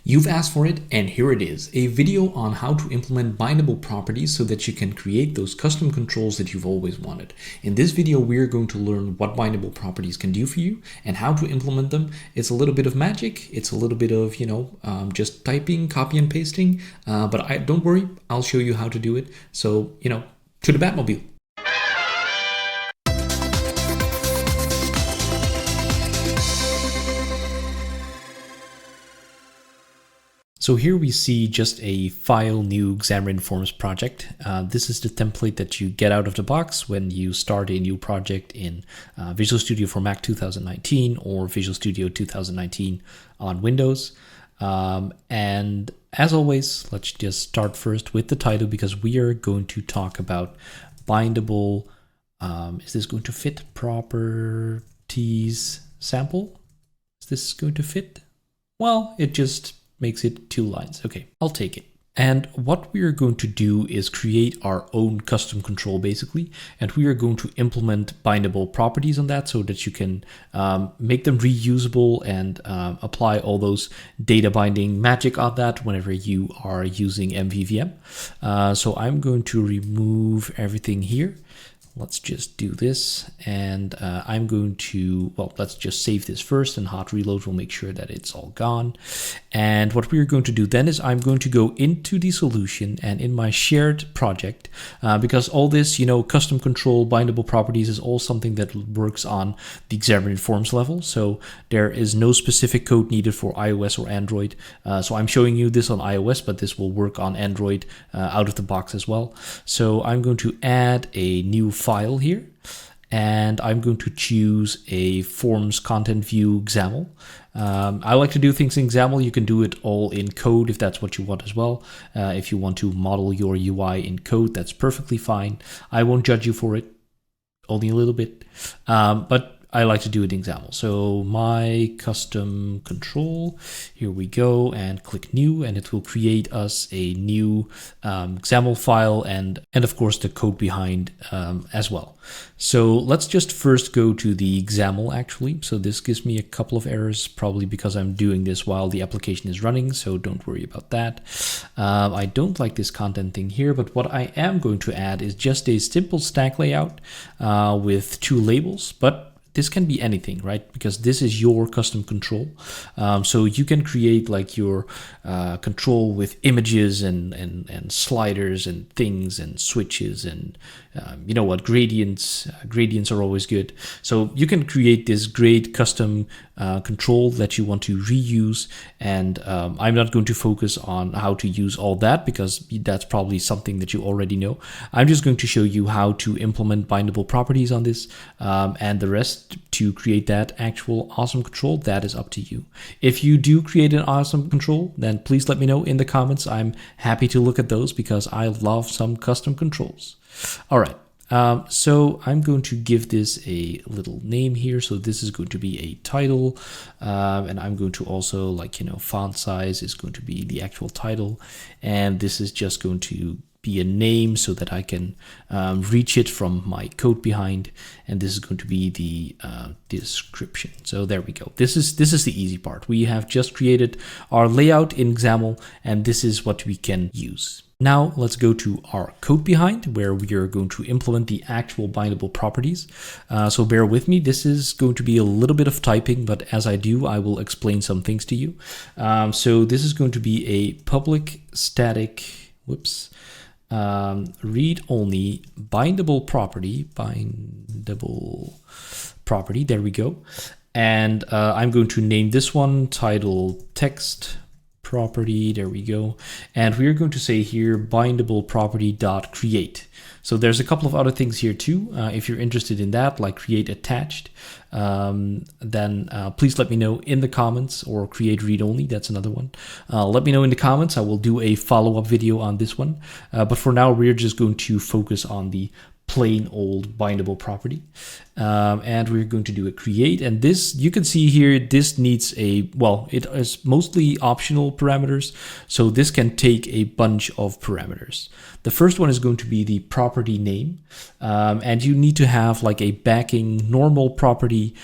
You've asked for it, and here it is, a video on how to implement bindable properties so that you can create those custom controls that you've always wanted. In this video, we're going to learn what bindable properties can do for you and how to implement them. It's a little bit of magic. It's a little bit of, just typing, copy and pasting, but don't worry, I'll show you how to do it. So, to the Batmobile. So here we see just a file new Xamarin.Forms project. This is the template that you get out of the box when you start a new project in Visual Studio for Mac 2019 or Visual Studio 2019 on Windows. And as always, let's just start first with the title because we are going to talk about bindable. Is this going to fit? Properties sample? Is this going to fit? Well, it just makes it 2 lines. Okay, I'll take it. And what we are going to do is create our own custom control basically, and we are going to implement bindable properties on that so that you can make them reusable and apply all those data binding magic on that whenever you are using MVVM. So I'm going to remove everything here. Let's just do this, and I'm going to, let's just save this first, and hot reload will make sure that it's all gone. And what we're going to do then is I'm going to go into the solution and in my shared project, because all this, custom control, bindable properties is all something that works on the Xamarin.Forms level. So there is no specific code needed for iOS or Android. So I'm showing you this on iOS, but this will work on Android out of the box as well. So I'm going to add a new file here, and I'm going to choose a Forms content view XAML. I like to do things in XAML. You can do it all in code if that's what you want as well. If you want to model your UI in code, that's perfectly fine. I won't judge you for it, only a little bit, but I like to do it in XAML. So my custom control, here we go, and click new, and it will create us a new XAML file and of course the code behind as well. So let's just first go to the XAML actually. So this gives me a couple of errors, probably because I'm doing this while the application is running, so don't worry about that. I don't like this content thing here, but what I am going to add is just a simple stack layout with 2 labels, but this can be anything, right? Because this is your custom control. So you can create like your control with images and sliders and things and switches and gradients. Gradients are always good. So you can create this great custom control that you want to reuse. And I'm not going to focus on how to use all that because that's probably something that you already know. I'm just going to show you how to implement bindable properties on this, and the rest to create that actual awesome control, that is up to you. If you do create an awesome control, then please let me know in the comments. I'm happy to look at those because I love some custom controls. All right. So I'm going to give this a little name here. So this is going to be a title, and I'm going to also font size is going to be the actual title. And this is just going to be a name so that I can reach it from my code behind, and this is going to be the description. So there we go. This is the easy part. We have just created our layout in XAML, and this is what we can use. Now let's go to our code behind where we are going to implement the actual bindable properties. So bear with me. This is going to be a little bit of typing, but as I do, I will explain some things to you. So this is going to be a public static, read only bindable property, there we go. And I'm going to name this one title text property, there we go. And we're going to say here BindableProperty.Create. So there's a couple of other things here too. If you're interested in that, like create attached, then please let me know in the comments, or create read only, that's another one. Let me know in the comments. I will do a follow-up video on this one. But for now, we're just going to focus on the plain old bindable property. And we're going to do a create, and this, you can see here, this needs a, well, it is mostly optional parameters, so this can take a bunch of parameters. The first one is going to be the property name, and you need to have like a backing normal property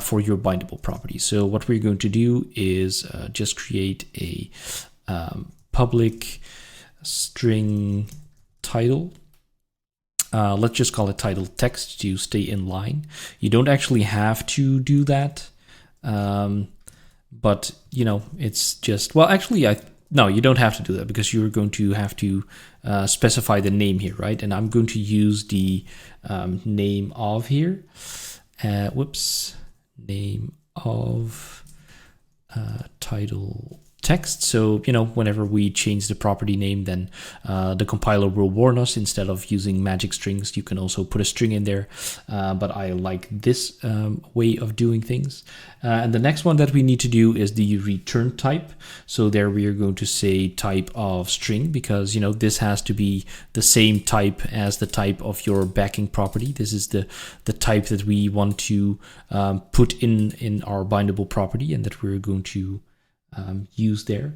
for your bindable property. So what we're going to do is just create a public string title. Let's just call it title text to stay in line. You don't actually have to do that, but you know, it's just, well, actually, no, you don't have to do that, because you're going to have to specify the name here, right? And I'm going to use the name of here. Name of title text. So, you know, whenever we change the property name, then the compiler will warn us. Instead of using magic strings, you can also put a string in there. But I like this way of doing things. And the next one that we need to do is the return type. So there we are going to say type of string, because, you know, this has to be the same type as the type of your backing property. This is the type that we want to put in our bindable property, and that we're going to use there.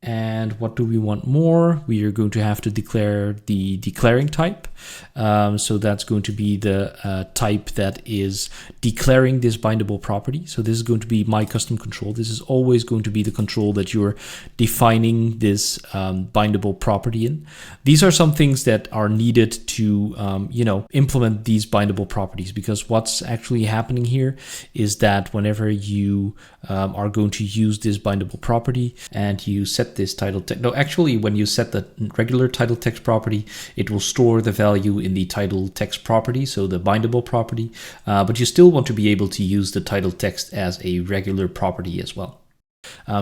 And what do we want more? We are going to have to declare the declaring type. So that's going to be the type that is declaring this bindable property. So this is going to be my custom control. This is always going to be the control that you're defining this bindable property in. These are some things that are needed to, you know, implement these bindable properties, because what's actually happening here is that whenever you are going to use this bindable property and you set this title text, no, actually, when you set the regular title text property, it will store the value in the title text property, so the bindable property, but you still want to be able to use the title text as a regular property as well.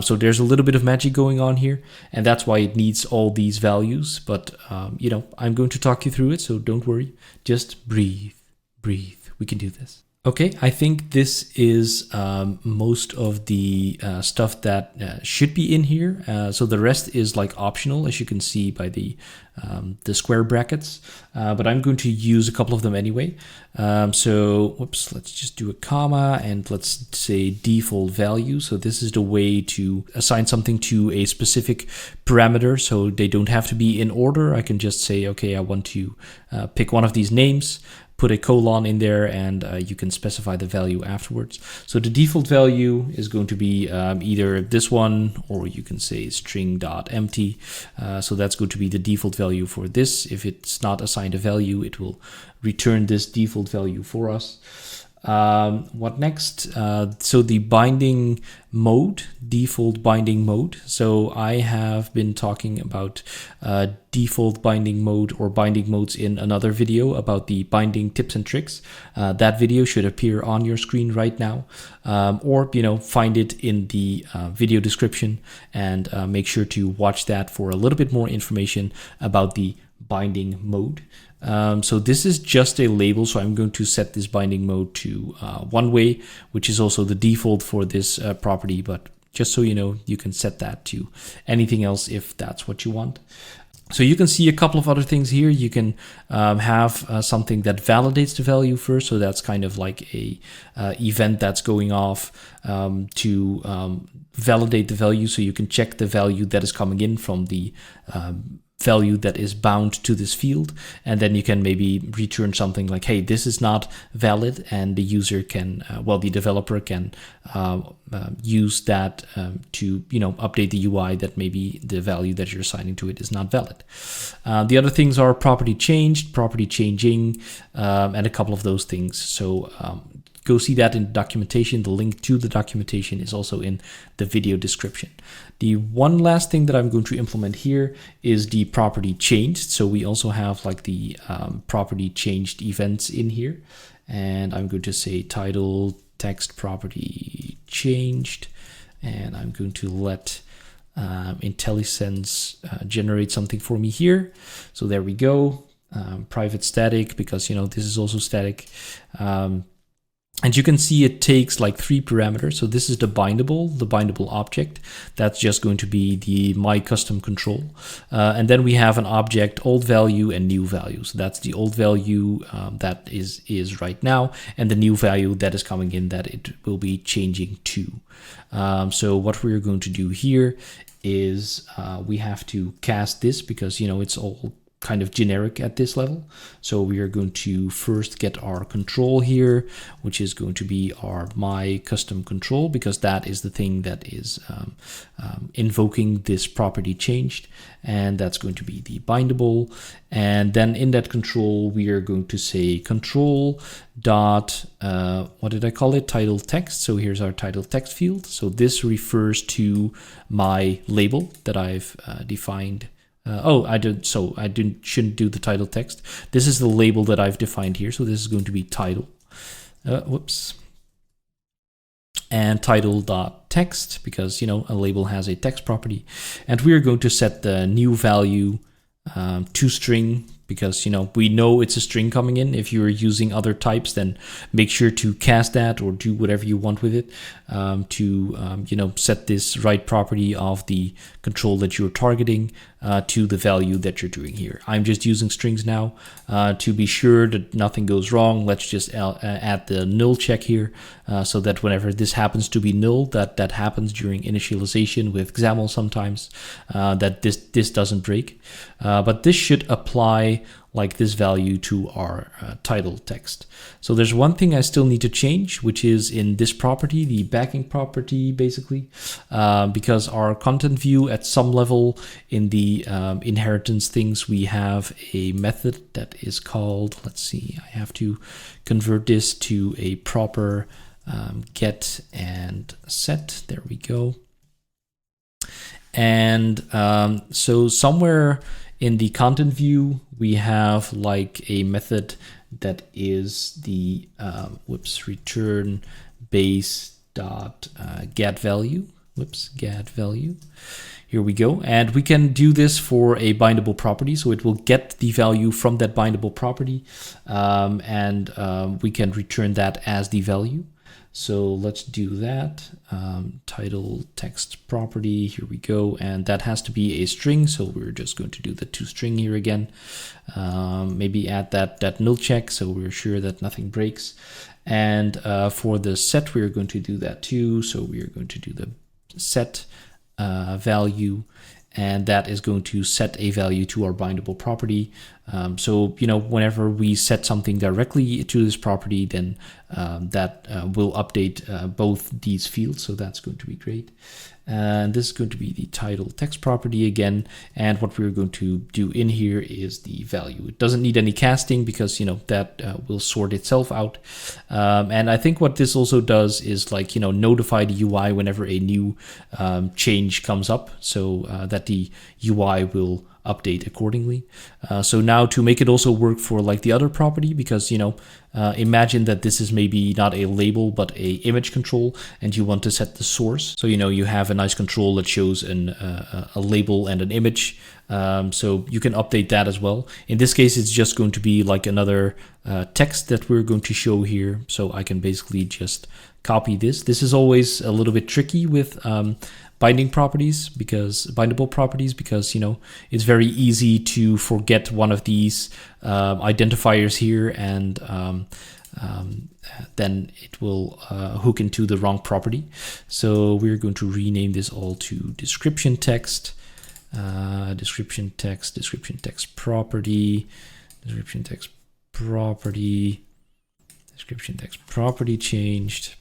So there's a little bit of magic going on here, and that's why it needs all these values. But, you know, I'm going to talk you through it, so don't worry. Just breathe. We can do this. Okay, I think this is most of the stuff that should be in here. So the rest is like optional, as you can see by the square brackets. But I'm going to use a couple of them anyway. So, whoops, let's just do a comma, and let's say default value. So this is the way to assign something to a specific parameter, so they don't have to be in order. I can just say, okay, I want to pick one of these names, put a colon in there, and you can specify the value afterwards. So the default value is going to be either this one, or you can say string.empty. So that's going to be the default value for this. If it's not assigned a value, it will return this default value for us. What next? So the binding mode, default binding mode. So I have been talking about default binding mode or binding modes in another video about the binding tips and tricks. That video should appear on your screen right now, or, you know, find it in the video description, and make sure to watch that for a little bit more information about the binding mode. So this is just a label, so I'm going to set this binding mode to one way, which is also the default for this property, but just so you know, you can set that to anything else if that's what you want. So you can see a couple of other things here. You can have something that validates the value first. So that's kind of like a event that's going off to validate the value. So you can check the value that is coming in from the value that is bound to this field, and then you can maybe return something like, hey, this is not valid, and the user can, well, the developer can use that to, you know, update the UI that maybe the value that you're assigning to it is not valid. The other things are property changed, property changing, and a couple of those things. So go see that in the documentation. The link to the documentation is also in the video description. The one last thing that I'm going to implement here is the property changed. So we also have like the property changed events in here. And I'm going to say title text property changed. And I'm going to let IntelliSense generate something for me here. So there we go. Private static, because, you know, this is also static. And you can see it takes like 3 parameters. So this is the bindable object. That's just going to be the my custom control. And then we have an object, old value and new value. So that's the old value that is right now, and the new value that is coming in that it will be changing to. So what we're going to do here is we have to cast this because, you know, it's all kind of generic at this level. So we are going to first get our control here, which is going to be our my custom control, because that is the thing that is invoking this property changed, and that's going to be the bindable. And then in that control, we are going to say control dot what did I call it? Title text. So here's our title text field. So this refers to my label that I've defined. Shouldn't do the title text. This is the label that I've defined here. So this is going to be title. And title.text, because, you know, a label has a text property. And we are going to set the new value to string, because, you know, we know it's a string coming in. If you're using other types, then make sure to cast that or do whatever you want with it you know, set this right property of the control that you're targeting to the value that you're doing here. I'm just using strings now to be sure that nothing goes wrong. Let's just add the null check here so that whenever this happens to be null, that happens during initialization with XAML sometimes, that this doesn't break. But this should apply like this value to our title text. So there's one thing I still need to change, which is in this property, the backing property, basically, because our content view at some level in the inheritance things, we have a method that is called, let's see, I have to convert this to a proper get and set. There we go. And so somewhere in the content view, we have like a method that is the return base dot get value. Get value. Here we go. And we can do this for a bindable property. So it will get the value from that bindable property, and we can return that as the value. So let's do that. Title text property, here we go. And that has to be a string. So we're just going to do the toString here again. Maybe add that null check so we're sure that nothing breaks. And for the set, we're going to do that too. So we're going to do the set value, and that is going to set a value to our bindable property. So, you know, whenever we set something directly to this property, then that will update both these fields. So that's going to be great. And this is going to be the title text property again. And what we're going to do in here is the value. It doesn't need any casting because, you know, that will sort itself out. And I think what this also does is, like, you know, notify the UI whenever a new change comes up, so that the UI will update accordingly. So now to make it also work for like the other property, because, you know, imagine that this is maybe not a label but a image control, and you want to set the source. So, you know, you have a nice control that shows a label and an image. So you can update that as well. In this case, it's just going to be like another text that we're going to show here. So I can basically just copy this. This is always a little bit tricky with bindable properties, because, you know, it's very easy to forget one of these identifiers here, and then it will hook into the wrong property. So we're going to rename this all to description text, description text property, description text property changed.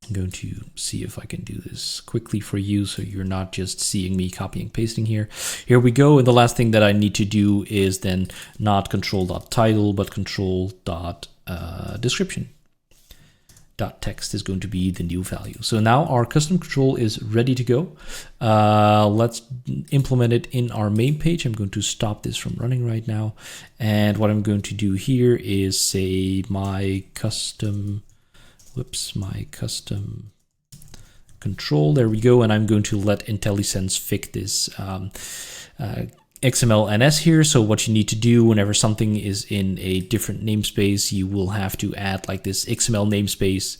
I'm going to see if I can do this quickly for you so you're not just seeing me copying and pasting here. Here we go. And the last thing that I need to do is then not control.title, but control.description. .text is going to be the new value. So now our custom control is ready to go. Let's implement it in our main page. I'm going to stop this from running right now. And what I'm going to do here is say my custom control. There we go. And I'm going to let IntelliSense fix this XML/NS here. So what you need to do whenever something is in a different namespace, you will have to add like this XML namespace.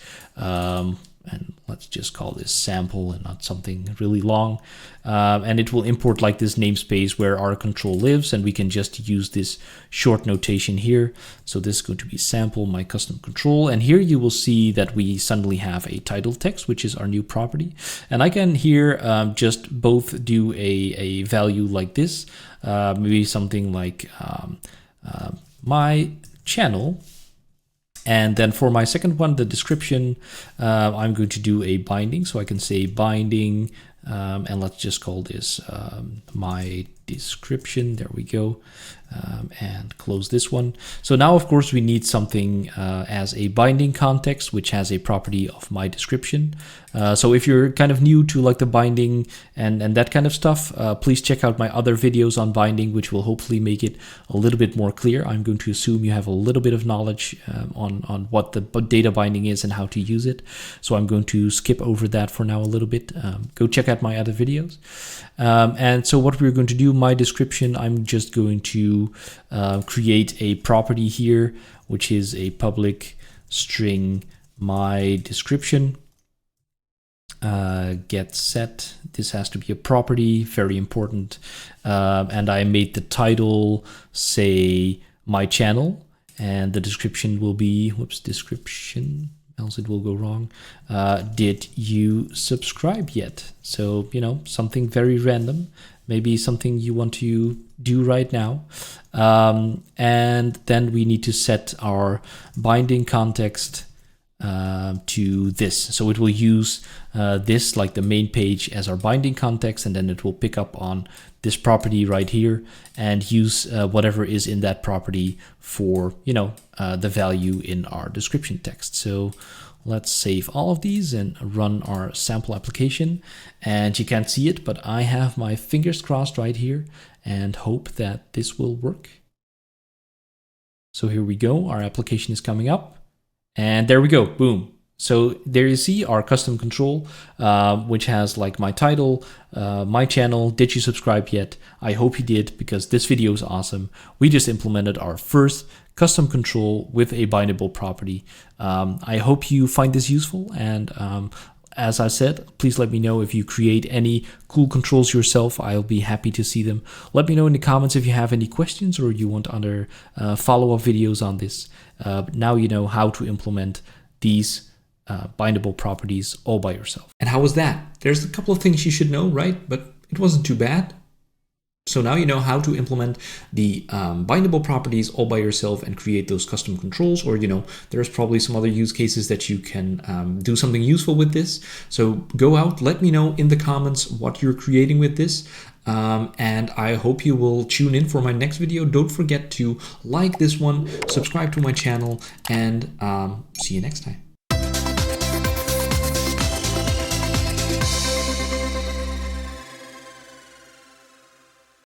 And let's just call this sample and not something really long. And it will import like this namespace where our control lives, and we can just use this short notation here. So this is going to be sample my custom control. And here you will see that we suddenly have a title text, which is our new property. And I can here just both do a value like this, maybe something like my channel. And then for my second one, the description, I'm going to do a binding. So I can say binding, and let's just call this my description. There we go. And close this one. So now, of course, we need something as a binding context, which has a property of my description. So if you're kind of new to like the binding and that kind of stuff, please check out my other videos on binding, which will hopefully make it a little bit more clear. I'm going to assume you have a little bit of knowledge on what the data binding is and how to use it. So I'm going to skip over that for now a little bit. Go check out my other videos. And so what we're going to do, my description, I'm just going to create a property here, which is a public string my description. Get set. This has to be a property, very important. And I made the title say my channel, and the description will be, whoops, description, else it will go wrong. Did you subscribe yet? So, you know, something very random, maybe something you want to do right now. And then we need to set our binding context to this. So it will use this, like the main page, as our binding context, and then it will pick up on this property right here and use whatever is in that property for, you know, the value in our description text. So let's save all of these and run our sample application. And you can't see it, but I have my fingers crossed right here and hope that this will work. So here we go. Our application is coming up. And there we go, boom. So there you see our custom control, which has like my title, my channel, did you subscribe yet? I hope you did, because this video is awesome. We just implemented our first custom control with a bindable property. I hope you find this useful, and as I said, please let me know if you create any cool controls yourself. I'll be happy to see them. Let me know in the comments if you have any questions or you want other follow-up videos on this. Now you know how to implement these bindable properties all by yourself. And how was that? There's a couple of things you should know, right? But it wasn't too bad. So now you know how to implement the bindable properties all by yourself and create those custom controls, or, you know, there's probably some other use cases that you can do something useful with this. So go out, let me know in the comments what you're creating with this. And I hope you will tune in for my next video. Don't forget to like this one, subscribe to my channel, and see you next time.